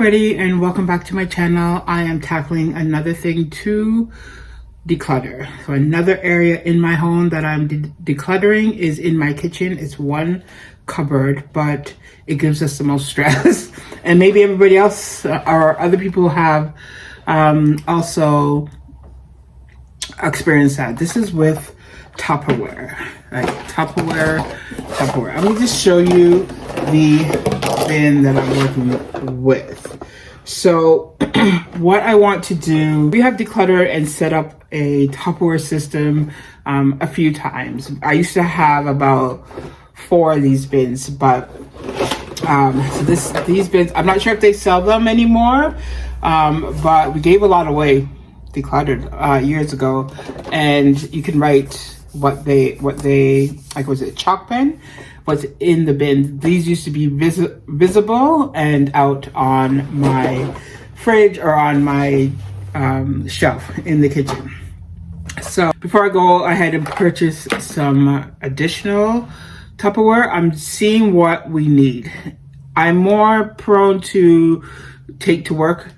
everybody, and welcome back to my channel. I am tackling another thing to declutter. So another area in my home that I'm decluttering is in my kitchen. It's one cupboard, but it gives us the most stress. And maybe everybody else or other people have also experienced that. This is with Tupperware, right? Tupperware. I'm gonna just show you the bin that I'm working with. So what I want to do, we have decluttered and set up a Tupperware system a few times. I used to have about 4 of these bins, but so these bins, I'm not sure if they sell them anymore, but we gave a lot away decluttered years ago, and you can write what they like, was it chalk pen, what's in the bin. These used to be visible and out on my fridge or on my shelf in the kitchen. So before I go ahead and purchase some additional Tupperware, I'm seeing what we need. I'm more prone to take to work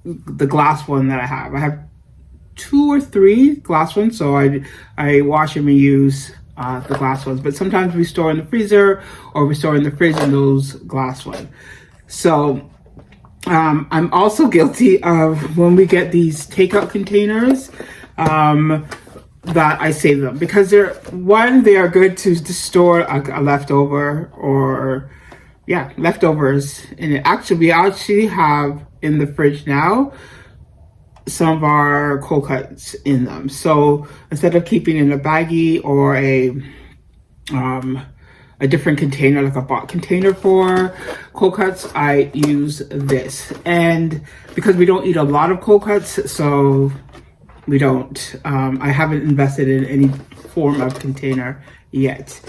the glass one that I have. I have 2 or 3 glass ones, so I wash them and use the glass ones. But sometimes we store in the freezer or we store in the fridge in those glass ones. So I'm also guilty of when we get these takeout containers that I save them, because they are good to store a leftover or leftovers in it. Actually, we actually have in the fridge now some of our cold cuts in them. So instead of keeping in a baggie or a different container, like a box container for cold cuts, I use this. And because we don't eat a lot of cold cuts, so we don't, I haven't invested in any form of container yet.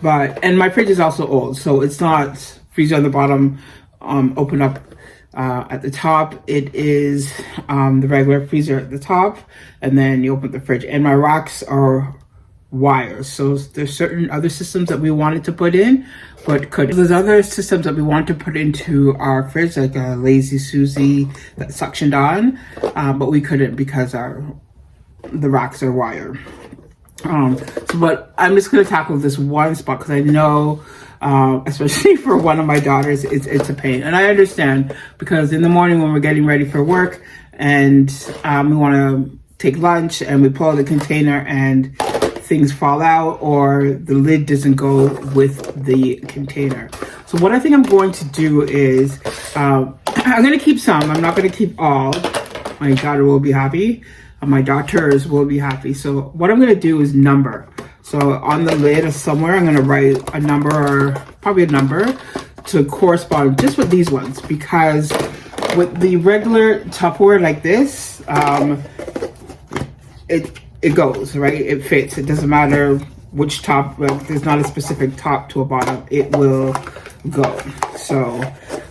And my fridge is also old, so it's not freezer on the bottom, open up at the top. It is the regular freezer at the top, and then you open the fridge. And my racks are wires, so there's certain other systems that we wanted to put in, but there's other systems that we want to put into our fridge, like a Lazy Susie that suctioned on, but we couldn't because the racks are wire. But I'm just going to tackle this one spot because I know, especially for one of my daughters, it's a pain. And I understand, because in the morning when we're getting ready for work and we want to take lunch and we pull out the container and things fall out or the lid doesn't go with the container. So what I think I'm going to do is, I'm going to keep some. I'm not going to keep all. My daughter will be happy. My daughters will be happy. So what I'm going to do is number. So on the lid or somewhere, I'm going to write a number, or probably a number, to correspond just with these ones. Because with the regular Tupperware like this, it goes, right? It fits. It doesn't matter which top. Well, there's not a specific top to a bottom. It will go. So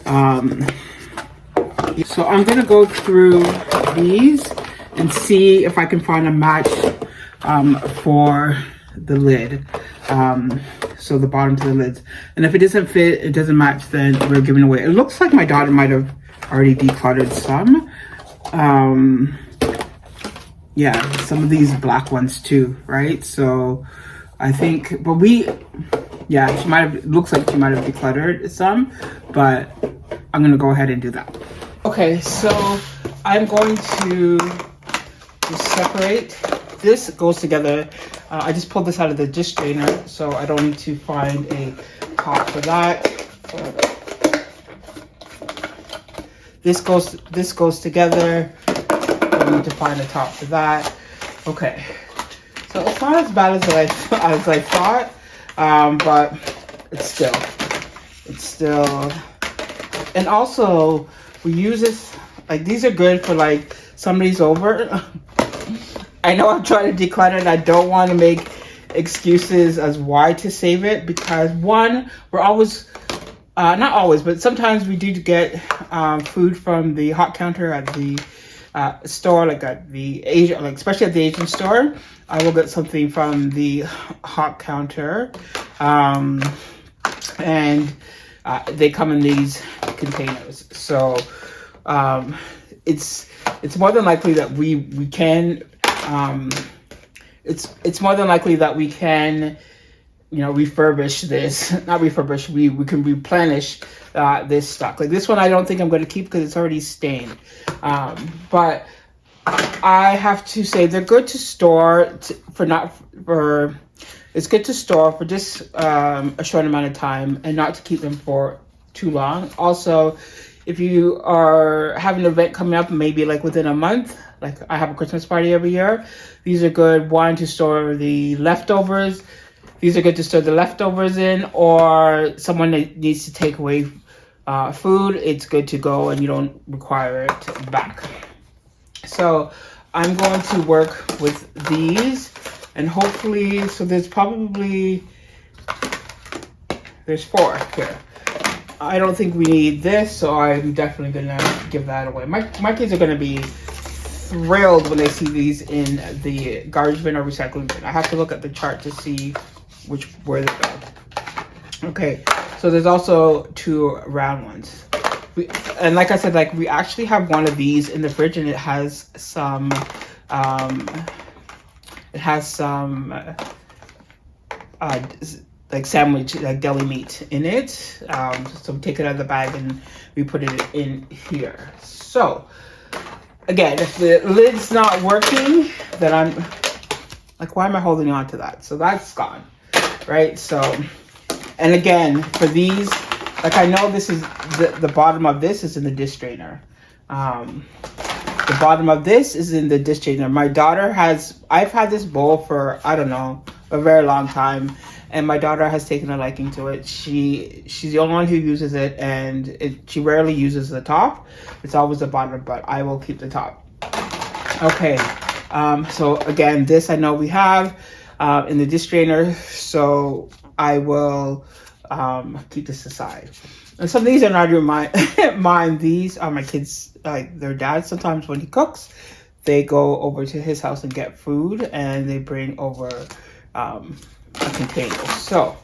I'm going to go through these and see if I can find a match for the lid, so the bottom to the lids. And if it doesn't fit, it doesn't match, then we're giving away. It looks like my daughter might have already decluttered some. Yeah, some of these black ones too, right? So I think, but she might have, it looks like she might have decluttered some, but I'm gonna go ahead and do that. Okay, so I'm going to separate. This goes together. I just pulled this out of the dish drainer, so I don't need to find a top for that. This goes together. I need to find a top for that. Okay, so it's not as bad as I thought, but it's still. And also, we use this, like, these are good for, like, somebody's over. I know I'm trying to declutter and I don't want to make excuses as why to save it, because one, we're always, not always, but sometimes we do get food from the hot counter at the store, like at the Asian, like especially at the Asian store. I will get something from the hot counter, and they come in these containers. So it's more than likely that we can it's more than likely that we can, you know, refurbish this. Not refurbish, we can replenish this stock. Like this one I don't think I'm going to keep because it's already stained, but I have to say they're good to store it's good to store for just a short amount of time and not to keep them for too long. Also, if you are having an event coming up, maybe like within a month, like I have a Christmas party every year, these are good, one, to store the leftovers. These are good to store the leftovers in, or someone that needs to take away food, it's good to go and you don't require it back. So I'm going to work with these, and hopefully, so there's 4 here. I don't think we need this, so I'm definitely gonna give that away. My kids are gonna be thrilled when they see these in the garbage bin or recycling bin. I have to look at the chart to see where they go. Okay, so there's also 2 round ones. And like I said, like we actually have one of these in the fridge, and it has some like sandwich, like deli meat in it. So we take it out of the bag and we put it in here. So again, if the lid's not working, then I'm like, why am I holding on to that? So that's gone, right? So, and again, for these, like I know this is the bottom of this is in the dish strainer. The bottom of this is in the dish strainer. My daughter I've had this bowl for, I don't know, a very long time, and my daughter has taken a liking to it. She's the only one who uses it, and she rarely uses the top. It's always the bottom, but I will keep the top. Okay, so again, this I know we have in the dish strainer, so I will keep this aside. And some of these are not even mine. These are my kids, like their dad. Sometimes when he cooks, they go over to his house and get food, and they bring over a container. So,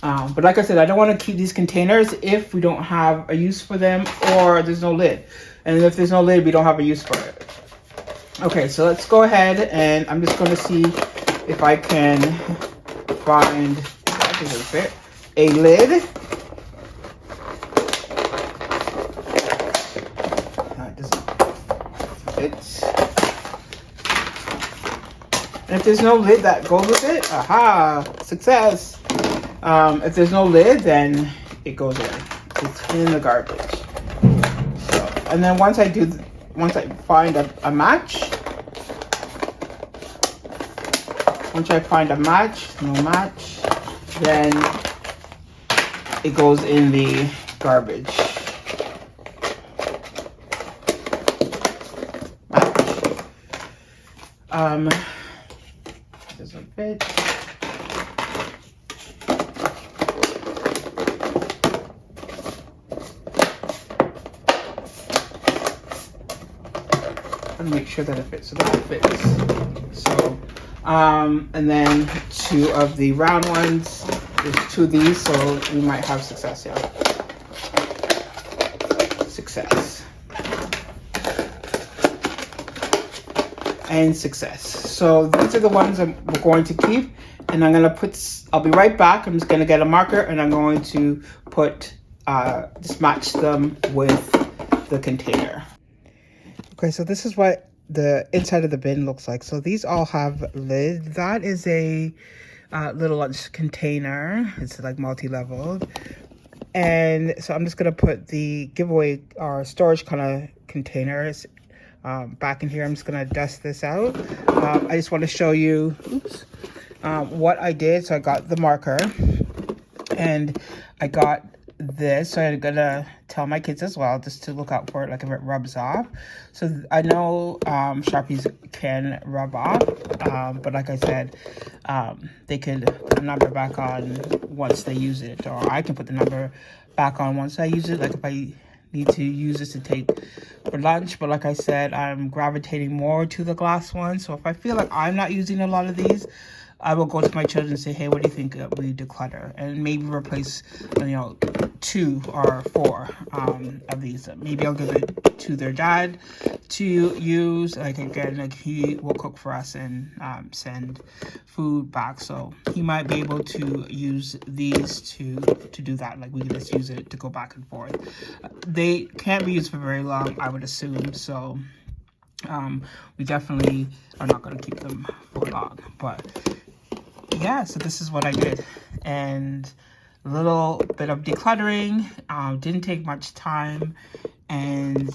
but like I said, I don't want to keep these containers if we don't have a use for them, or there's no lid. And if there's no lid, we don't have a use for it. Okay, so let's go ahead, and I'm just going to see if I can find a lid. It doesn't fit. And if there's no lid that goes with it, aha, success. If there's no lid, then it goes away. It's in the garbage. So, and then once I find a match, no match, then it goes in the garbage. Doesn't fit. And make sure that it fits. So that fits. So, and then 2 of the round ones. There's 2 of these, so we might have success here. Success. And success. So these are the ones we're going to keep, and I'm gonna I'll be right back. I'm just gonna get a marker, and I'm going to just match them with the container. Okay, so this is what the inside of the bin looks like. So these all have lids. That is a little lunch container. It's like multi-leveled. And so I'm just gonna put the giveaway or storage kind of containers back in here. I'm just gonna dust this out. I just want to show you what I did. So I got the marker, and I got this, so I'm gonna tell my kids as well just to look out for it, like if it rubs off. So I know Sharpies can rub off, but like I said, they could put the number back on once they use it, or I can put the number back on once I use it, like if I need to use this to take for lunch. But like I said, I'm gravitating more to the glass one, so if I feel like I'm not using a lot of these, I will go to my children and say, hey, what do you think we declutter? And maybe replace, 2 or 4 of these. Maybe I'll give it to their dad to use. Like, again, like, he will cook for us and send food back. So he might be able to use these to do that. Like, we can just use it to go back and forth. They can't be used for very long, I would assume. So we definitely are not going to keep them for long. But yeah, so this is what I did. And a little bit of decluttering. Didn't take much time. And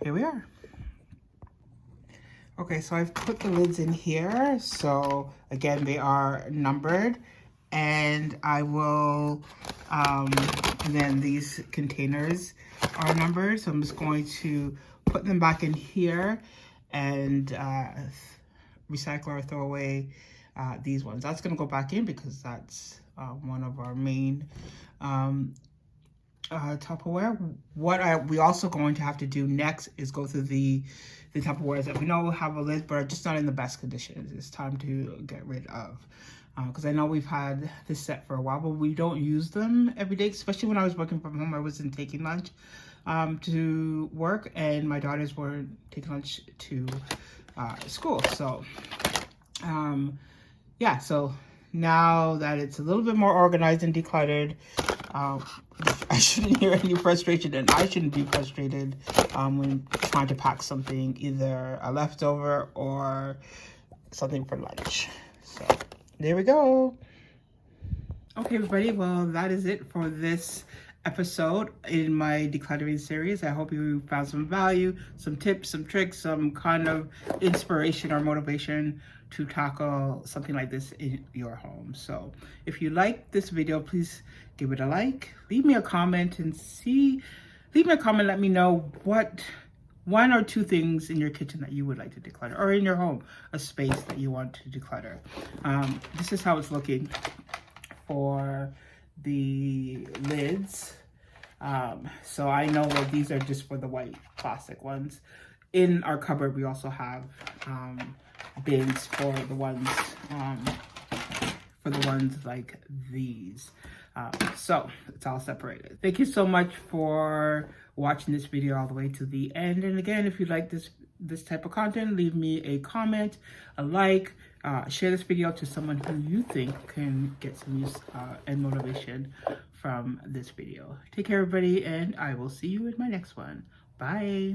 here we are. Okay, so I've put the lids in here. So again, they are numbered. And I will, and then these containers are numbered. So I'm just going to put them back in here and recycle or throw away these ones. That's going to go back in because that's one of our main Tupperware. What we also going to have to do next is go through the Tupperwares that we know have a lid but are just not in the best conditions. It's time to get rid of. Because I know we've had this set for a while, but we don't use them every day, especially when I was working from home. I wasn't taking lunch to work, and my daughters weren't taking lunch to school. So, yeah, so now that it's a little bit more organized and decluttered, I shouldn't hear any frustration, and I shouldn't be frustrated when trying to pack something, either a leftover or something for lunch. So there we go. Okay, everybody, well, that is it for this episode in my decluttering series. I hope you found some value, some tips, some tricks, some kind of inspiration or motivation to tackle something like this in your home. So if you like this video, please give it a like, leave me a comment, let me know what 1 or 2 things in your kitchen that you would like to declutter, or in your home, a space that you want to declutter. This is how it's looking for the lids. So I know that these are just for the white plastic ones. In our cupboard, we also have bins for the ones like these. So it's all separated. Thank you so much for watching this video all the way to the end. And again, if you like this type of content, leave me a comment, a like, share this video to someone who you think can get some use and motivation from this video. Take care, everybody, and I will see you in my next one. Bye.